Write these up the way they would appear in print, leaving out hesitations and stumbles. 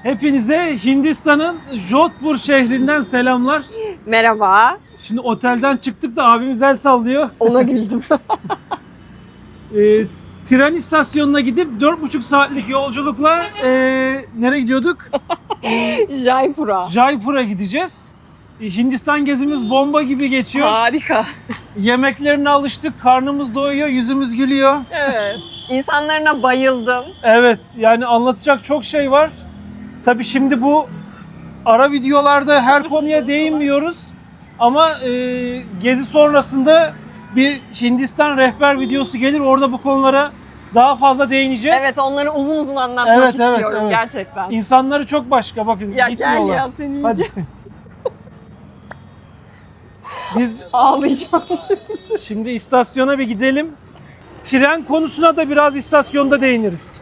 Hepinize Hindistan'ın Jodhpur şehrinden selamlar. Merhaba. Şimdi otelden çıktık da abimiz el sallıyor. Ona güldüm. Tren istasyonuna gidip 4,5 saatlik yolculukla nereye gidiyorduk? Jaipur'a. Jaipur'a gideceğiz. Hindistan gezimiz bomba gibi geçiyor. Harika. Yemeklerine alıştık, karnımız doyuyor, yüzümüz gülüyor. Evet. İnsanlarına bayıldım. Evet, yani anlatacak çok şey var. Tabii şimdi bu ara videolarda her konuya değinmiyoruz. Ama gezi sonrasında bir Hindistan rehber videosu gelir. Orada bu konulara daha fazla değineceğiz. Evet, onları uzun uzun anlatmak istiyorum gerçekten. İnsanları çok başka. Bakın Ya gel gitmiyorlar. ya seni Hadi. yiyeceğim. Biz Ağlayacağım. şimdi istasyona bir gidelim. Tren konusuna da biraz istasyonda değiniriz.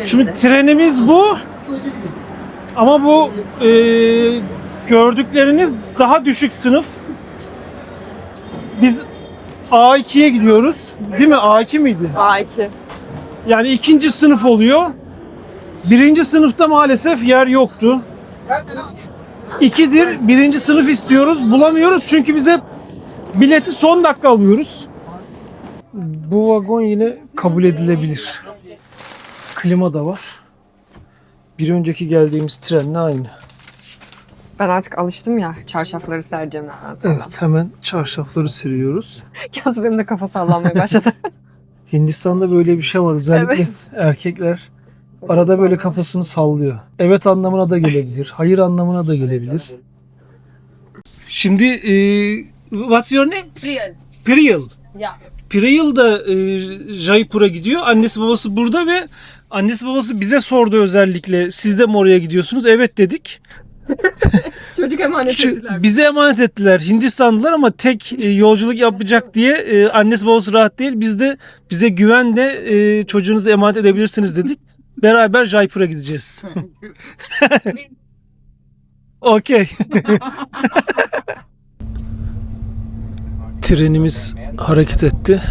Şimdi trenimiz bu. Ama bu gördükleriniz daha düşük sınıf. Biz A2'ye gidiyoruz. Değil mi? A2 miydi? A2. Yani ikinci sınıf oluyor. Birinci sınıfta maalesef yer yoktu. İkidir birinci sınıf istiyoruz. Bulamıyoruz çünkü bize bileti son dakika alıyoruz. Bu vagon yine kabul edilebilir. Klima da var. Bir önceki geldiğimiz trenle aynı. Ben artık alıştım ya çarşafları sereceğim. Evet, hemen çarşafları seriyoruz. Yalnız benim de kafa sallanmaya başladı. Hindistan'da böyle bir şey var. Özellikle Evet. erkekler arada böyle kafasını sallıyor. Evet anlamına da gelebilir. Hayır anlamına da gelebilir. Şimdi what's your name? Real. Priyal. Ya. Priyal da Jaipur'a gidiyor. Annesi babası burada ve annesi babası bize sordu özellikle. Siz de mi oraya gidiyorsunuz? Evet dedik. Çocuk emanet ettiler. Bize emanet ettiler. Hindistanlılar ama tek yolculuk yapacak diye annesi babası rahat değil. Biz de bize güvenle çocuğunuzu emanet edebilirsiniz dedik. Beraber Jaipur'a gideceğiz. Okey. Trenimiz hareket etti.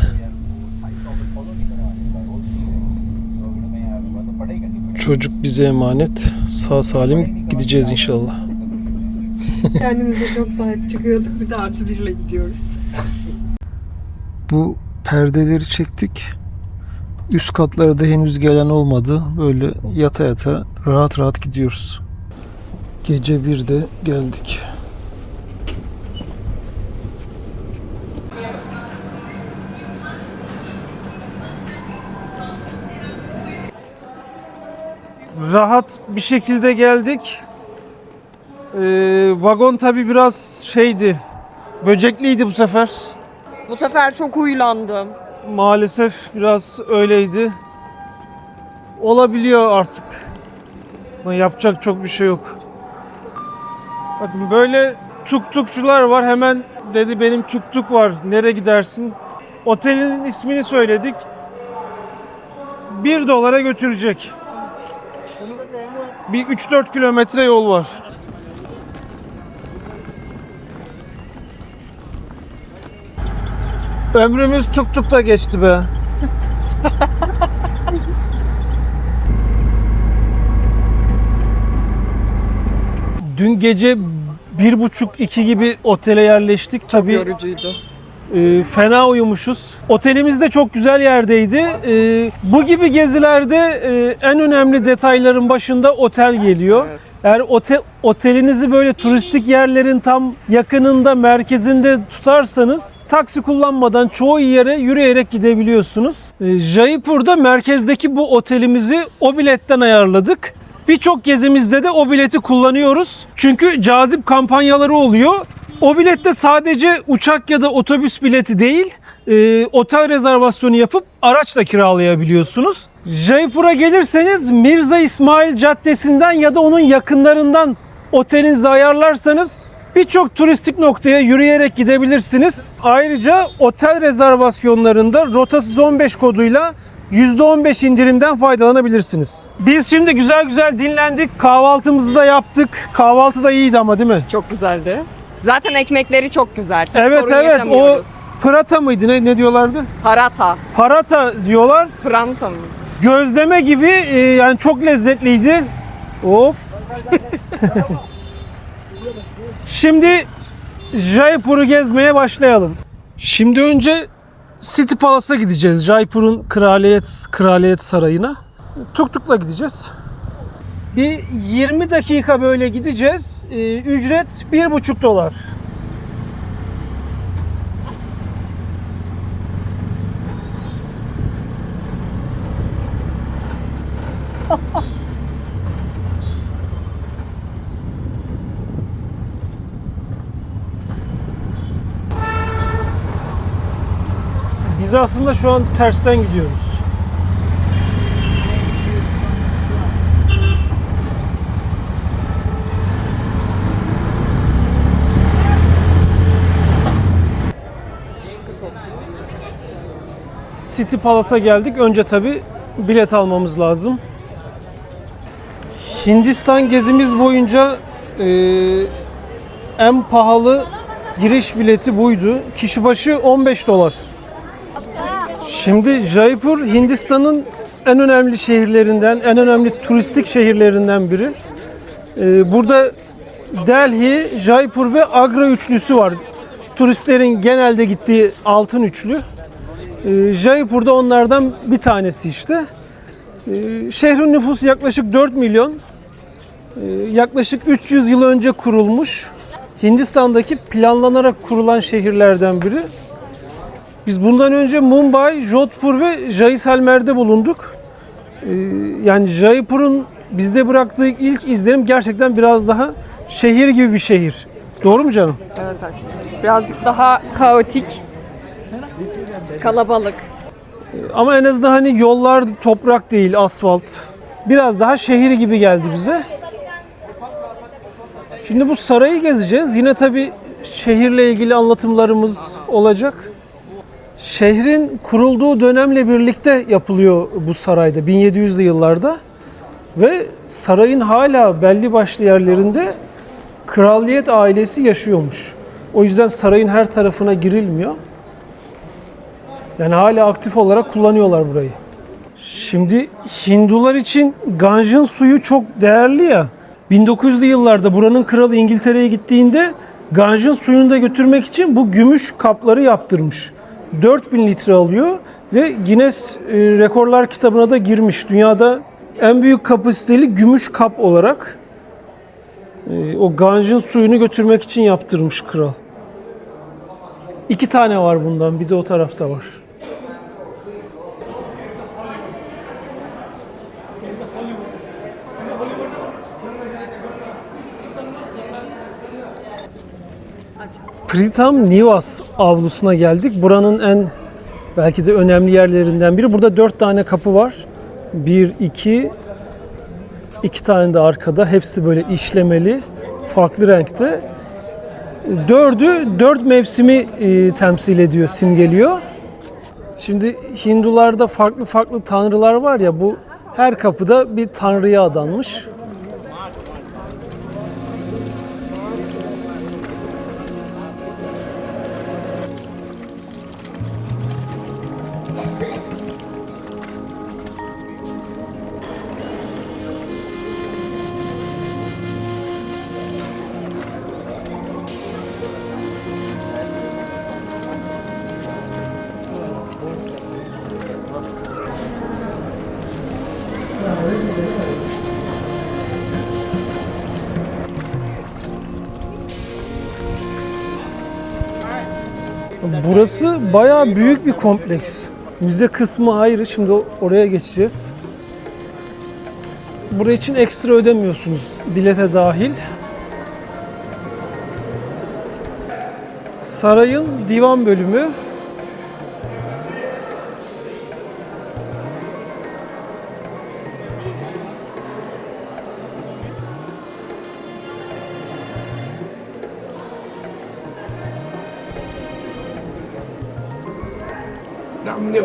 Çocuk bize emanet. Sağ salim gideceğiz inşallah. Kendimize çok sahip çıkıyorduk. Bir de artı birle gidiyoruz. Bu perdeleri çektik. Üst katlara da henüz gelen olmadı. Böyle yata yata rahat rahat gidiyoruz. Gece 1'de geldik. Rahat bir şekilde geldik. Vagon tabi biraz şeydi. Böcekliydi bu sefer. Bu sefer çok huylandım. Maalesef biraz öyleydi. Olabiliyor artık. Yapacak çok bir şey yok. Bakın böyle tuktukçular var. Hemen dedi benim tuktuk var. Nereye gidersin? Otelin ismini söyledik. $1 götürecek. Bir 3-4 kilometre yol var. Ömrümüz tuktukta geçti be. Dün gece 1.30-2 gibi otele yerleştik. Tabii Yorucuydu. fena uyumuşuz. Otelimiz de çok güzel yerdeydi. Bu gibi gezilerde en önemli detayların başında otel geliyor. Evet. Eğer otelinizi böyle turistik yerlerin tam yakınında, merkezinde tutarsanız taksi kullanmadan çoğu yere yürüyerek gidebiliyorsunuz. Jaipur'da merkezdeki bu otelimizi o biletten ayarladık. Birçok gezimizde de o bileti kullanıyoruz. Çünkü cazip kampanyaları oluyor. O bilette sadece uçak ya da otobüs bileti değil, otel rezervasyonu yapıp araçla kiralayabiliyorsunuz. Jaipur'a gelirseniz Mirza İsmail Caddesi'nden ya da onun yakınlarından otelinizi ayarlarsanız birçok turistik noktaya yürüyerek gidebilirsiniz. Ayrıca otel rezervasyonlarında rotasız 15 koduyla %15 indirimden faydalanabilirsiniz. Biz şimdi güzel güzel dinlendik. Kahvaltımızı da yaptık. Kahvaltı da iyiydi ama değil mi? Çok güzeldi. Zaten ekmekleri çok güzel. Hiç Evet sorun evet, o yaşamıyoruz. prata mıydı, ne diyorlardı? Parata. Parata diyorlar. Pranta mı? Gözleme gibi, yani çok lezzetliydi. Hop. Şimdi Jaipur'u gezmeye başlayalım. Şimdi önce City Palace'a gideceğiz. Jaipur'un kraliyet sarayına. Tuk-tukla gideceğiz. Bir 20 dakika böyle gideceğiz. Ücret $1,5. Biz aslında şu an tersten gidiyoruz. City Palace'a geldik. Önce tabi bilet almamız lazım. Hindistan gezimiz boyunca en pahalı giriş bileti buydu. Kişi başı $15. Şimdi Jaipur Hindistan'ın en önemli şehirlerinden, en önemli turistik şehirlerinden biri. Burada Delhi, Jaipur ve Agra üçlüsü var. Turistlerin genelde gittiği altın üçlü. Jaipur'da onlardan bir tanesi işte. Şehrin nüfusu yaklaşık 4 milyon. Yaklaşık 300 yıl önce kurulmuş. Hindistan'daki planlanarak kurulan şehirlerden biri. Biz bundan önce Mumbai, Jodhpur ve Jaisalmer'de bulunduk. Yani Jaipur'un bizde bıraktığı ilk izlenim gerçekten biraz daha şehir gibi bir şehir. Doğru mu canım? Evet aşkım. Birazcık daha kaotik. Kalabalık. Ama en azından hani yollar toprak değil, asfalt. Biraz daha şehir gibi geldi bize. Şimdi bu sarayı gezeceğiz. Yine tabii şehirle ilgili anlatımlarımız olacak. Şehrin kurulduğu dönemle birlikte yapılıyor bu sarayda 1700'lü yıllarda. Ve sarayın hala belli başlı yerlerinde kraliyet ailesi yaşıyormuş. O yüzden sarayın her tarafına girilmiyor. Yani hala aktif olarak kullanıyorlar burayı. Şimdi Hindular için Ganj'ın suyu çok değerli ya. 1900'lü yıllarda buranın kralı İngiltere'ye gittiğinde Ganj'ın suyunu da götürmek için bu gümüş kapları yaptırmış. 4000 litre alıyor ve Guinness Rekorlar kitabına da girmiş. Dünyada en büyük kapasiteli gümüş kap olarak o Ganj'ın suyunu götürmek için yaptırmış kral. 2 tane var bundan, bir de o tarafta var. Pritham Nivas avlusuna geldik. Buranın en belki de önemli yerlerinden biri. Burada 4 tane kapı var. 1, 2 tane de arkada. Hepsi böyle işlemeli, farklı renkte. 4'ü 4 mevsimi temsil ediyor, simgeliyor. Şimdi Hindularda farklı farklı tanrılar var ya, bu her kapıda bir tanrıya adanmış. Burası bayağı büyük bir kompleks. Müze kısmı ayrı. Şimdi oraya geçeceğiz. Buraya için ekstra ödemiyorsunuz. Bilete dahil. Sarayın divan bölümü.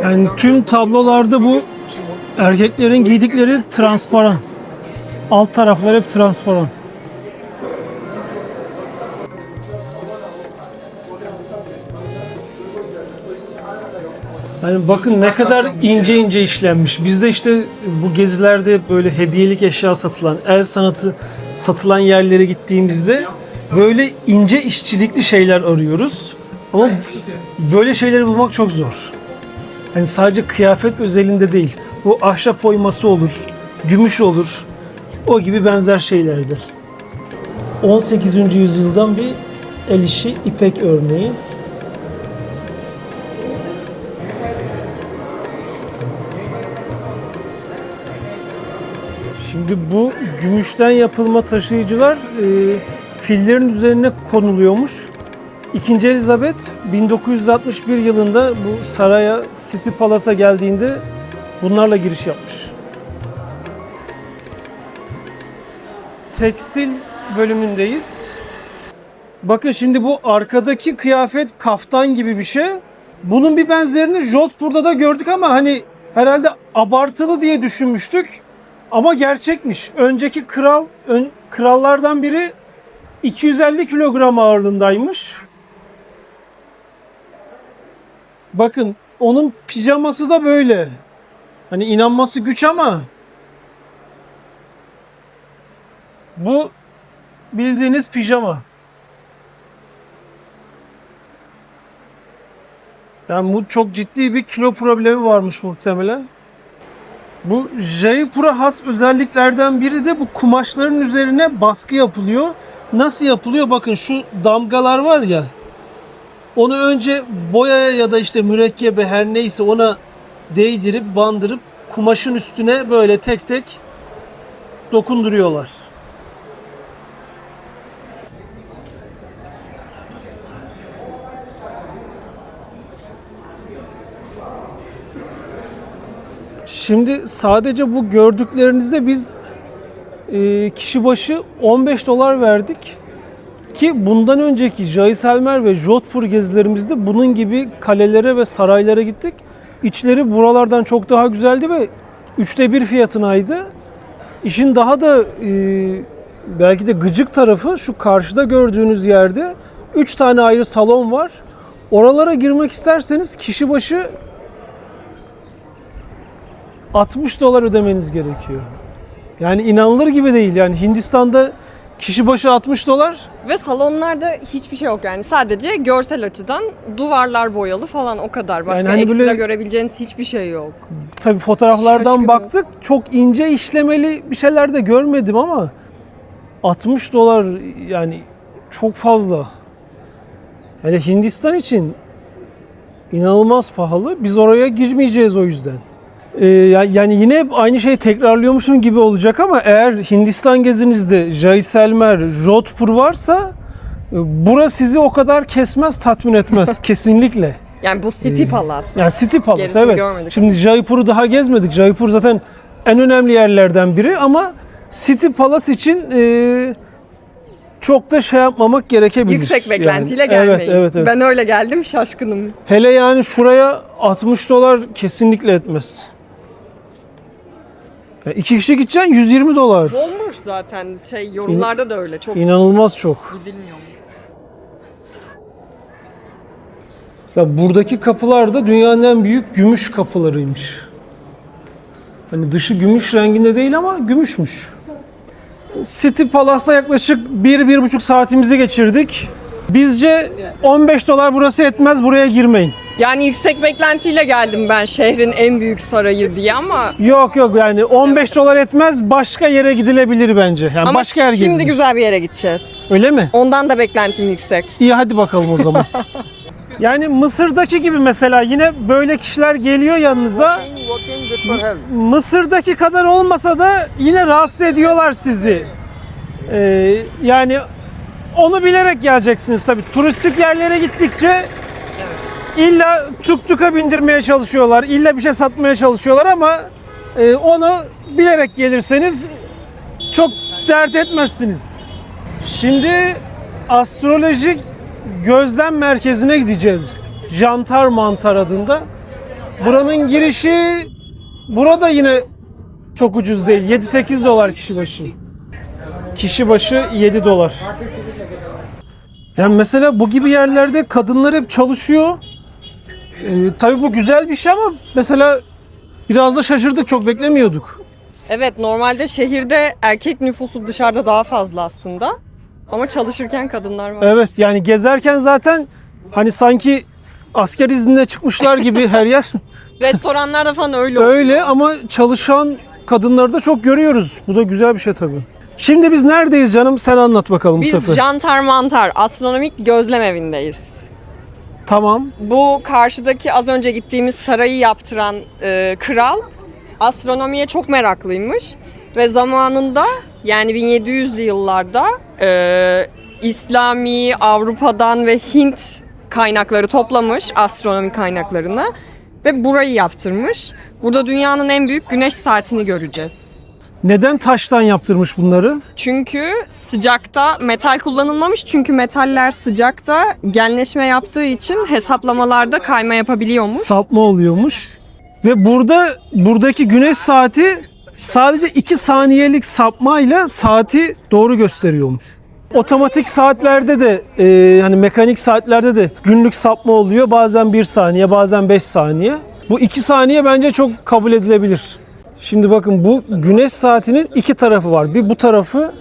Yani tüm tablolarda bu Erkeklerin giydikleri transparan. Alt taraflar hep transparan. Yani bakın ne kadar ince ince işlenmiş. Bizde işte bu gezilerde böyle hediyelik eşya satılan, el sanatı satılan yerlere gittiğimizde böyle ince işçilikli şeyler arıyoruz. Ama böyle şeyleri bulmak çok zor. Yani sadece kıyafet özelinde değil. Bu ahşap oyması olur, gümüş olur. O gibi benzer şeylerdir. 18. yüzyıldan bir el işi ipek örneği. Şimdi bu gümüşten yapılma taşıyıcılar fillerin üzerine konuluyormuş. İkinci Elizabeth 1961 yılında bu saraya, City Palace'a geldiğinde bunlarla giriş yapmış. Tekstil bölümündeyiz. Bakın şimdi bu arkadaki kıyafet kaftan gibi bir şey. Bunun bir benzerini Jodhpur'da da gördük ama hani herhalde abartılı diye düşünmüştük. Ama gerçekmiş. Önceki krallardan biri 250 kilogram ağırlığındaymış. Bakın onun pijaması da böyle. Hani inanması güç ama bu bildiğiniz pijama. Yani bu çok ciddi bir kilo problemi varmış muhtemelen. Bu Jaipur'a has özelliklerden biri de bu kumaşların üzerine baskı yapılıyor. Nasıl yapılıyor? Bakın şu damgalar var ya. Onu önce boyaya ya da işte mürekkebe her neyse ona değdirip bandırıp kumaşın üstüne böyle tek tek dokunduruyorlar. Şimdi sadece bu gördüklerinize biz kişi başı 15 dolar verdik. Ki bundan önceki Jaisalmer ve Jodhpur gezilerimizde bunun gibi kalelere ve saraylara gittik. İçleri buralardan çok daha güzeldi ve 1/3 fiyatınaydı. İşin daha da belki de gıcık tarafı şu karşıda gördüğünüz yerde 3 tane ayrı salon var. Oralara girmek isterseniz kişi başı 60 dolar ödemeniz gerekiyor. Yani inanılır gibi değil. Yani Hindistan'da kişi başı 60 dolar. Ve salonlarda hiçbir şey yok yani. Sadece görsel açıdan duvarlar boyalı falan o kadar. Başka Yani hani ekstra böyle, görebileceğiniz hiçbir şey yok. tabii fotoğraflardan Şaşkınız. baktık. Çok ince işlemeli bir şeyler de görmedim ama 60 dolar yani çok fazla. Yani Hindistan için inanılmaz pahalı. Biz oraya girmeyeceğiz o yüzden. Yani yine hep aynı şeyi tekrarlıyormuşum gibi olacak ama eğer Hindistan gezinizde Jaisalmer, Jodhpur varsa burası sizi o kadar kesmez, tatmin etmez kesinlikle. Yani bu City Palace. Yani City Palace Gerisini evet. görmedik. Şimdi Jaipur'u daha gezmedik. Jaipur zaten en önemli yerlerden biri ama City Palace için çok da şey yapmamak gerekebilir. Yüksek beklentiyle yani. gelmeyin. Evet. Ben öyle geldim, şaşkınım. Hele yani şuraya 60 dolar kesinlikle etmez. Yani 2 kişi gideceksin 120 dolar. Bomboş zaten yorumlarda da öyle. Çok İnanılmaz çok. gidilmiyormuş. Mesela buradaki kapılar da dünyanın en büyük gümüş kapılarıymış. Hani dışı gümüş renginde değil ama gümüşmüş. City Palace'da yaklaşık 1-1,5 saatimizi geçirdik. Bizce 15 dolar burası etmez, buraya girmeyin. Yani yüksek beklentiyle geldim ben şehrin en büyük sarayı diye ama Yok yani 15 dolar etmez, başka yere gidilebilir bence. Yani ama başka yer şimdi gezilir. güzel bir yere gideceğiz. Öyle mi? Ondan da beklentim yüksek. İyi hadi bakalım o zaman. Yani Mısır'daki gibi mesela yine böyle kişiler geliyor yanınıza. Mısır'daki kadar olmasa da yine rahatsız ediyorlar sizi. Yani onu bilerek geleceksiniz tabii. Turistik yerlere gittikçe illa tuk-tuka bindirmeye çalışıyorlar, illa bir şey satmaya çalışıyorlar ama onu bilerek gelirseniz çok dert etmezsiniz. Şimdi astrolojik gözlem merkezine gideceğiz. Jantar Mantar adında. Buranın girişi Burada yine çok ucuz değil. 7-8 dolar kişi başı. Kişi başı 7 dolar. Yani mesela bu gibi yerlerde kadınlar hep çalışıyor. Tabii bu güzel bir şey ama mesela biraz da şaşırdık, çok beklemiyorduk. Evet, normalde şehirde erkek nüfusu dışarıda daha fazla aslında. Ama çalışırken kadınlar var. Evet, yani gezerken zaten hani sanki asker iznine çıkmışlar gibi her yer. Restoranlarda falan öyle oluyor. Öyle ama çalışan kadınları da çok görüyoruz. Bu da güzel bir şey tabii. Şimdi biz neredeyiz canım? Sen anlat bakalım bu Biz sefer. Jantar Mantar Astronomik Gözlem Evi'ndeyiz. Tamam. Bu karşıdaki az önce gittiğimiz sarayı yaptıran kral astronomiye çok meraklıymış. Ve zamanında yani 1700'lü yıllarda İslami, Avrupa'dan ve Hint kaynakları toplamış, astronomi kaynaklarını ve burayı yaptırmış. Burada dünyanın en büyük güneş saatini göreceğiz. Neden taştan yaptırmış bunları? Çünkü sıcakta metal kullanılmamış. Çünkü metaller sıcakta genleşme yaptığı için hesaplamalarda kayma yapabiliyormuş. Sapma oluyormuş. Ve buradaki güneş saati sadece 2 saniyelik sapmayla saati doğru gösteriyormuş. Otomatik saatlerde de hani mekanik saatlerde de günlük sapma oluyor. Bazen 1 saniye, bazen 5 saniye. Bu 2 saniye bence çok kabul edilebilir. Şimdi bakın, bu güneş saatinin 2 tarafı var. Bir bu tarafı,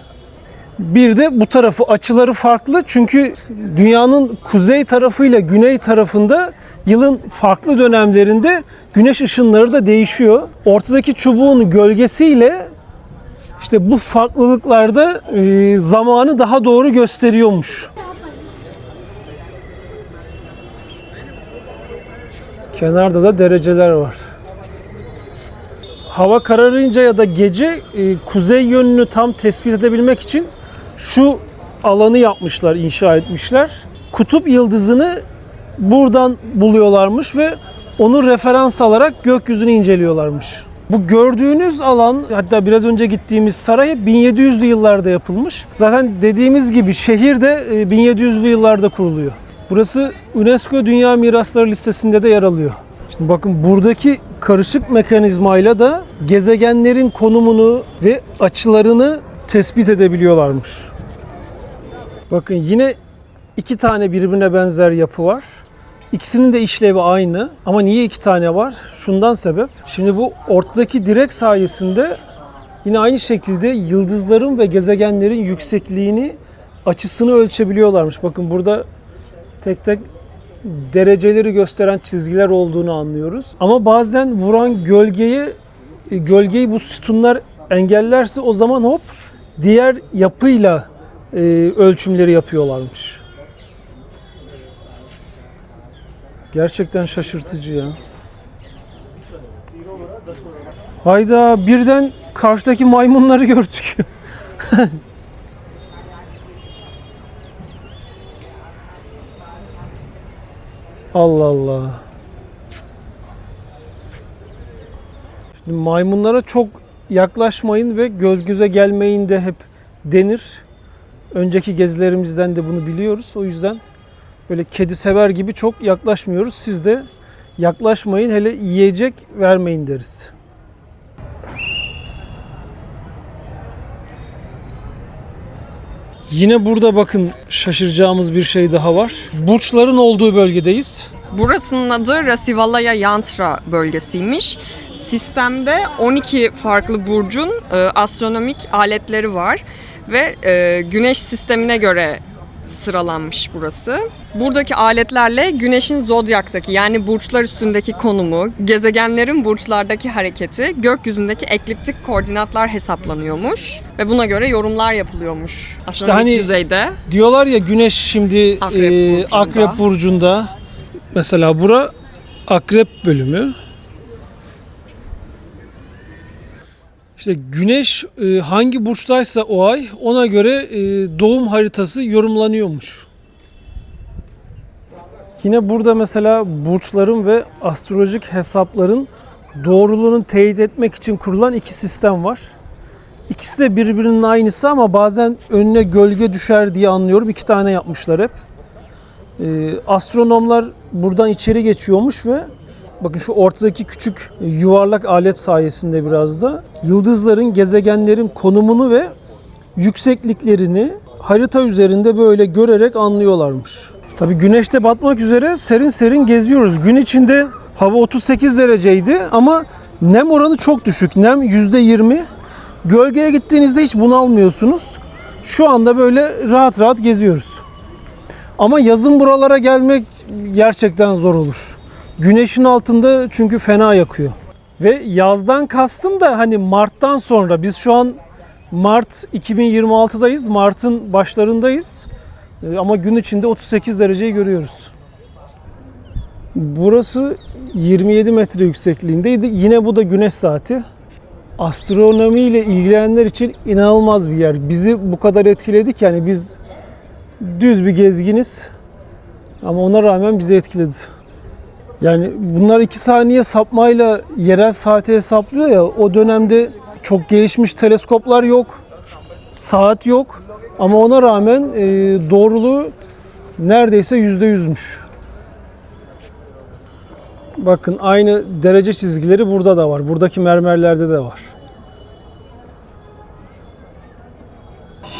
bir de bu tarafı. Açıları farklı çünkü dünyanın kuzey tarafıyla güney tarafında yılın farklı dönemlerinde güneş ışınları da değişiyor. Ortadaki çubuğun gölgesiyle işte bu farklılıklarda zamanı daha doğru gösteriyormuş. Kenarda da dereceler var. Hava kararınca ya da gece kuzey yönünü tam tespit edebilmek için şu alanı yapmışlar, inşa etmişler. Kutup yıldızını buradan buluyorlarmış ve onu referans alarak gökyüzünü inceliyorlarmış. Bu gördüğünüz alan, hatta biraz önce gittiğimiz saray 1700'lü yıllarda yapılmış. Zaten dediğimiz gibi şehir de 1700'lü yıllarda kuruluyor. Burası UNESCO Dünya Mirasları listesinde de yer alıyor. Şimdi bakın, buradaki karışık mekanizmayla da gezegenlerin konumunu ve açılarını tespit edebiliyorlarmış. Bakın, yine 2 tane birbirine benzer yapı var. İkisinin de işlevi aynı. Ama niye 2 tane var? Şundan sebep. Şimdi bu ortadaki direk sayesinde yine aynı şekilde yıldızların ve gezegenlerin yüksekliğini, açısını ölçebiliyorlarmış. Bakın, burada tek tek dereceleri gösteren çizgiler olduğunu anlıyoruz. Ama bazen vuran gölgeyi bu sütunlar engellerse o zaman hop diğer yapıyla ölçümleri yapıyorlarmış. Gerçekten şaşırtıcı ya. Hayda, birden karşıdaki maymunları gördük. Allah Allah. Şimdi maymunlara çok yaklaşmayın ve göz göze gelmeyin de hep denir. Önceki gezilerimizden de bunu biliyoruz. O yüzden böyle kedi sever gibi çok yaklaşmıyoruz. Siz de yaklaşmayın, hele yiyecek vermeyin deriz. Yine burada bakın, şaşıracağımız bir şey daha var. Burçların olduğu bölgedeyiz. Burasının adı Rasivalaya Yantra bölgesiymiş. Sistemde 12 farklı burcun astronomik aletleri var ve güneş sistemine göre sıralanmış burası. Buradaki aletlerle güneşin zodyaktaki, yani burçlar üstündeki konumu, gezegenlerin burçlardaki hareketi, gökyüzündeki ekliptik koordinatlar hesaplanıyormuş ve buna göre yorumlar yapılıyormuş. Astronomik hani düzeyde. Diyorlar ya, güneş şimdi Akrep burcunda. Mesela bura Akrep bölümü. İşte güneş hangi burçtaysa o ay, ona göre doğum haritası yorumlanıyormuş. Yine burada mesela burçların ve astrolojik hesapların doğruluğunu teyit etmek için kurulan 2 sistem var. İkisi de birbirinin aynısı ama bazen önüne gölge düşer diye anlıyorum. 2 tane yapmışlar hep. Astronomlar buradan içeri geçiyormuş ve bakın şu ortadaki küçük yuvarlak alet sayesinde biraz da yıldızların, gezegenlerin konumunu ve yüksekliklerini harita üzerinde böyle görerek anlıyorlarmış. Tabii güneşte batmak üzere serin serin geziyoruz. Gün içinde hava 38 dereceydi ama nem oranı çok düşük. Nem %20. Gölgeye gittiğinizde hiç bunalmıyorsunuz. Şu anda böyle rahat rahat geziyoruz. Ama yazın buralara gelmek gerçekten zor olur. Güneşin altında çünkü fena yakıyor. Ve yazdan kastım da hani Mart'tan sonra. Biz şu an Mart 2026'dayız. Mart'ın başlarındayız. Ama gün içinde 38 dereceyi görüyoruz. Burası 27 metre yüksekliğindeydi. Yine bu da güneş saati. Astronomi ile ilgilenenler için inanılmaz bir yer. Bizi bu kadar etkiledi ki yani biz düz bir gezginiz ama ona rağmen bizi etkiledi. Yani bunlar 2 saniye sapmayla yerel saati hesaplıyor ya, o dönemde çok gelişmiş teleskoplar yok, saat yok ama ona rağmen doğruluğu neredeyse %100'müş. Bakın aynı derece çizgileri burada da var. Buradaki mermerlerde de var.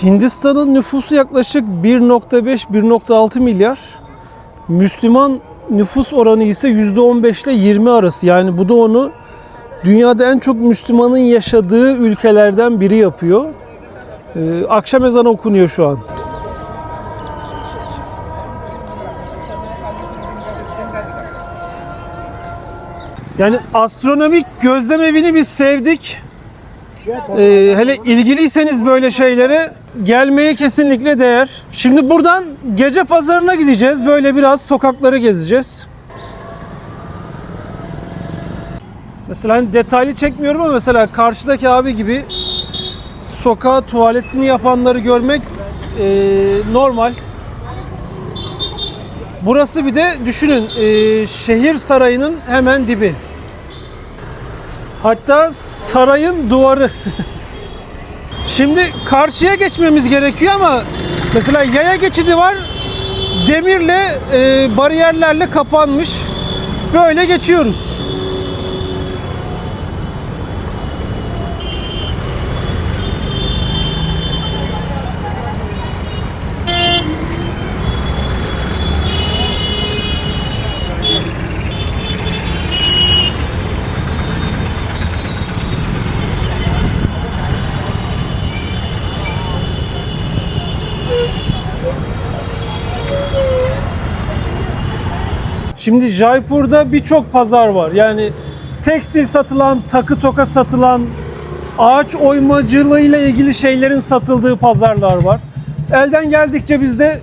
Hindistan'ın nüfusu yaklaşık 1.5-1.6 milyar. Müslüman nüfus oranı ise %15 ile 20 arası. Yani bu da onu dünyada en çok Müslümanın yaşadığı ülkelerden biri yapıyor. Akşam ezanı okunuyor şu an. Yani astronomik gözlem evini biz sevdik. Hele ilgiliyseniz böyle şeylere gelmeye kesinlikle değer. Şimdi buradan gece pazarına gideceğiz. Böyle biraz sokakları gezeceğiz. Mesela hani detaylı çekmiyorum ama mesela karşıdaki abi gibi sokağa tuvaletini yapanları görmek normal. Burası bir de düşünün şehir sarayının hemen dibi. Hatta sarayın duvarı. Şimdi karşıya geçmemiz gerekiyor ama mesela yaya geçidi var. Demirle, bariyerlerle kapanmış. Böyle geçiyoruz. Şimdi Jaipur'da birçok pazar var. Yani tekstil satılan, takı toka satılan, ağaç oymacılığıyla ilgili şeylerin satıldığı pazarlar var. Elden geldikçe biz de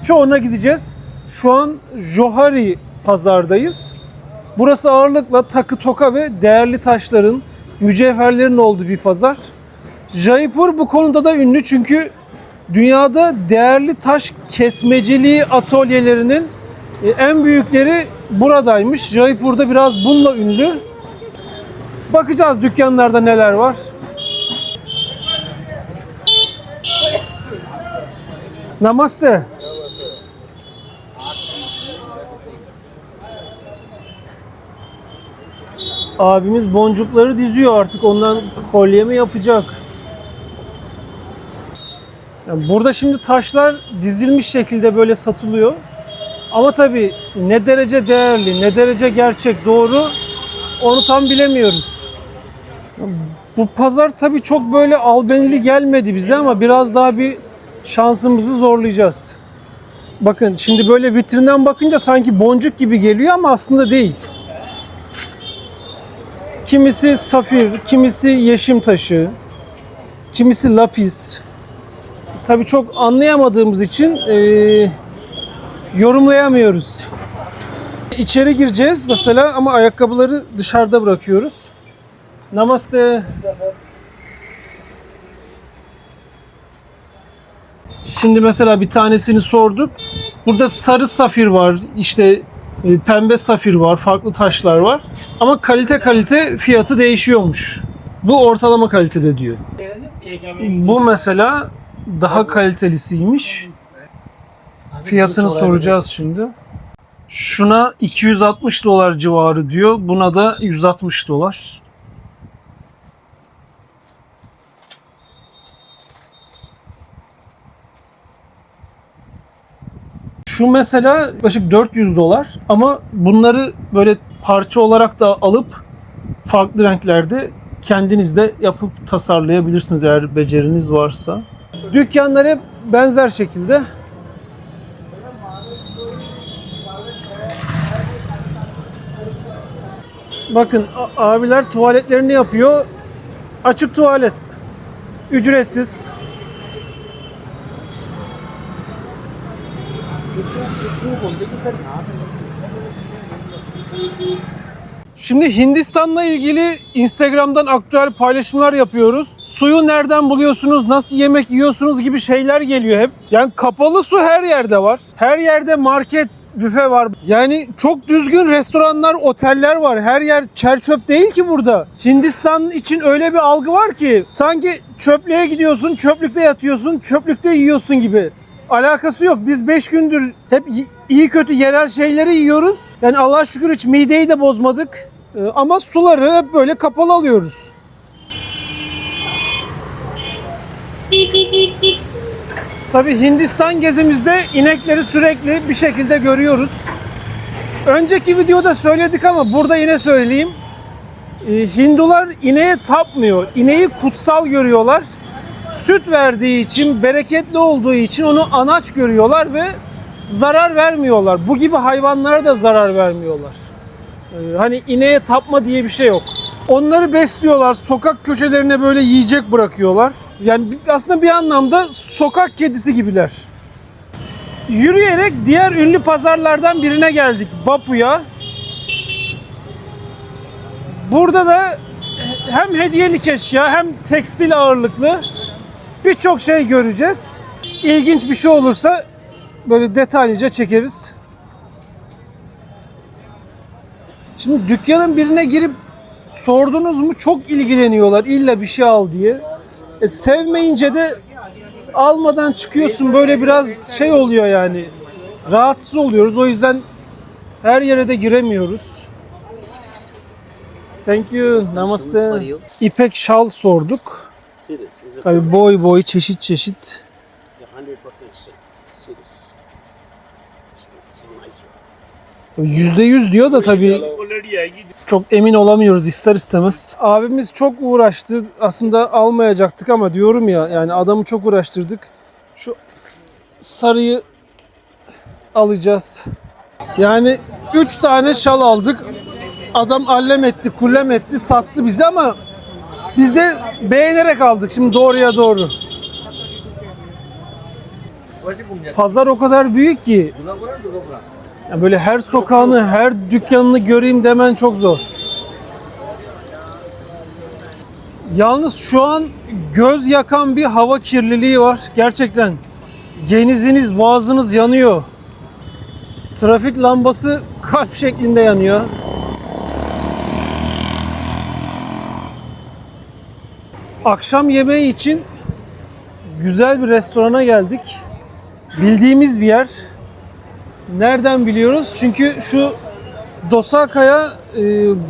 çoğuna gideceğiz. Şu an Johari pazardayız. Burası ağırlıkla takı toka ve değerli taşların, mücevherlerin olduğu bir pazar. Jaipur bu konuda da ünlü çünkü dünyada değerli taş kesmeciliği atölyelerinin en büyükleri buradaymış. Jaipur'da biraz bununla ünlü. Bakacağız dükkanlarda neler var. Namaste. Abimiz boncukları diziyor, artık ondan kolye mi yapacak? Yani burada şimdi taşlar dizilmiş şekilde böyle satılıyor. Ama tabii ne derece değerli, ne derece gerçek, doğru onu tam bilemiyoruz. Bu pazar tabii çok böyle albenili gelmedi bize ama biraz daha bir şansımızı zorlayacağız. Bakın şimdi böyle vitrinden bakınca sanki boncuk gibi geliyor ama aslında değil. Kimisi safir, kimisi yeşim taşı, kimisi lapis. Tabii çok anlayamadığımız için yorumlayamıyoruz. İçeri gireceğiz mesela ama ayakkabıları dışarıda bırakıyoruz. Namaste. Şimdi mesela bir tanesini sorduk. Burada sarı safir var, işte pembe safir var, farklı taşlar var. Ama kalite fiyatı değişiyormuş. Bu ortalama kalitede diyor. Bu mesela daha kalitelisiymiş. Fiyatını soracağız şimdi. Şuna 260 dolar civarı diyor. Buna da 160 dolar. Şu mesela yaklaşık 400 dolar ama bunları böyle parça olarak da alıp farklı renklerde kendiniz de yapıp tasarlayabilirsiniz eğer beceriniz varsa. Dükkanlar hep benzer şekilde. Bakın abiler tuvaletlerini yapıyor. Açık tuvalet. Ücretsiz. Şimdi Hindistan'la ilgili Instagram'dan aktüel paylaşımlar yapıyoruz. Suyu nereden buluyorsunuz, nasıl yemek yiyorsunuz gibi şeyler geliyor hep. Yani kapalı su her yerde var. Her yerde market, büfe var. Yani çok düzgün restoranlar, oteller var. Her yer çer çöp değil ki burada. Hindistan için öyle bir algı var ki sanki çöplüğe gidiyorsun, çöplükte yatıyorsun, çöplükte yiyorsun gibi. Alakası yok. Biz 5 gündür hep iyi kötü yerel şeyleri yiyoruz. Yani Allah'a şükür hiç mideyi de bozmadık. Ama suları hep böyle kapalı alıyoruz. Tabii Hindistan gezimizde inekleri sürekli bir şekilde görüyoruz. Önceki videoda söyledik ama burada yine söyleyeyim. Hindular ineğe tapmıyor. İneği kutsal görüyorlar. Süt verdiği için, bereketli olduğu için onu anaç görüyorlar ve zarar vermiyorlar. Bu gibi hayvanlara da zarar vermiyorlar. Hani ineğe tapma diye bir şey yok. Onları besliyorlar, sokak köşelerine böyle yiyecek bırakıyorlar. Yani aslında bir anlamda sokak kedisi gibiler. Yürüyerek diğer ünlü pazarlardan birine geldik, Bapu'ya. Burada da hem hediyelik eşya hem tekstil ağırlıklı birçok şey göreceğiz. İlginç bir şey olursa böyle detaylıca çekeriz. Şimdi dükkanın birine girip sordunuz mu çok ilgileniyorlar illa bir şey al diye. Sevmeyince de almadan çıkıyorsun, böyle biraz şey oluyor yani. Rahatsız oluyoruz, o yüzden her yere de giremiyoruz. Thank you. Namaste. İpek şal sorduk. Tabii boy boy, çeşit çeşit. %100 diyor da tabii çok emin olamıyoruz ister istemez. Abimiz çok uğraştı. Aslında almayacaktık ama diyorum ya, yani adamı çok uğraştırdık. Şu sarıyı alacağız. Yani 3 tane şal aldık. Adam allem etti, kullem etti, sattı bizi ama biz de beğenerek aldık. Şimdi doğruya doğru. Pazar o kadar büyük ki yani böyle her sokağını, her dükkanını göreyim demen çok zor. Yalnız şu an göz yakan bir hava kirliliği var. Gerçekten geniziniz, boğazınız yanıyor. Trafik lambası kalp şeklinde yanıyor. Akşam yemeği için güzel bir restorana geldik. Bildiğimiz bir yer. Nereden biliyoruz? Çünkü şu Dosaka'ya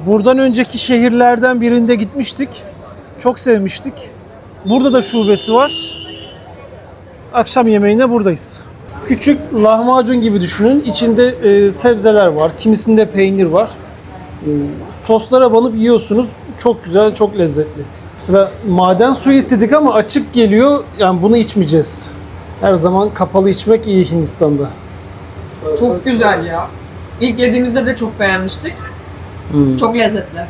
buradan önceki şehirlerden birinde gitmiştik. Çok sevmiştik. Burada da şubesi var. Akşam yemeğine buradayız. Küçük lahmacun gibi düşünün. İçinde sebzeler var. Kimisinde peynir var. Soslara banıp yiyorsunuz. Çok güzel, çok lezzetli. Mesela maden suyu istedik ama açık geliyor. Yani bunu içmeyeceğiz. Her zaman kapalı içmek iyi Hindistan'da. Çok güzel ya. İlk yediğimizde de çok beğenmiştik. Çok lezzetli.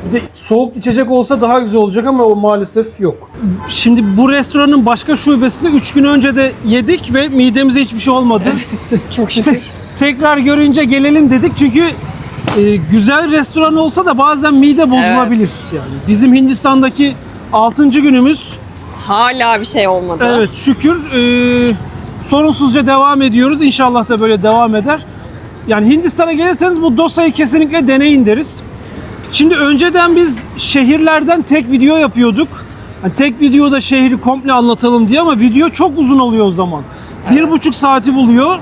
Bir de soğuk içecek olsa daha güzel olacak ama o maalesef yok. Şimdi bu restoranın başka şubesinde 3 gün önce de yedik ve midemize hiçbir şey olmadı. Çok şükür. Tekrar görünce gelelim dedik çünkü güzel restoran olsa da bazen mide bozulabilir. Yani bizim Hindistan'daki 6. günümüz. Hala bir şey olmadı. Evet, şükür sorunsuzca devam ediyoruz. İnşallah da böyle devam eder. Yani Hindistan'a gelirseniz bu dosayı kesinlikle deneyin deriz. Şimdi önceden biz şehirlerden tek video yapıyorduk. Yani tek videoda şehri komple anlatalım diye ama video çok uzun oluyor o zaman. Evet. 1,5 saati buluyor.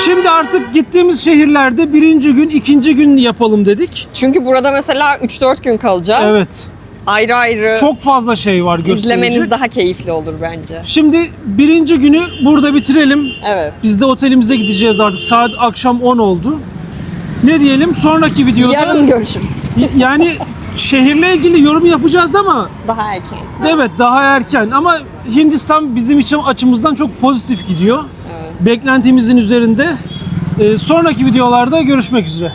Şimdi artık gittiğimiz şehirlerde birinci gün, ikinci gün yapalım dedik. Çünkü burada mesela 3-4 gün kalacağız. Evet. Ayrı ayrı Çok fazla şey var gösterecek. izlemeniz daha keyifli olur bence. Şimdi birinci günü burada bitirelim. Evet. Biz de otelimize gideceğiz artık. Saat akşam 10 oldu. Ne diyelim? Sonraki videoda... Yarın görüşürüz. Yani şehirle ilgili yorum yapacağız ama Daha erken. evet daha erken. Ama Hindistan bizim için açımızdan çok pozitif gidiyor. Evet. Beklentimizin üzerinde. Sonraki videolarda görüşmek üzere.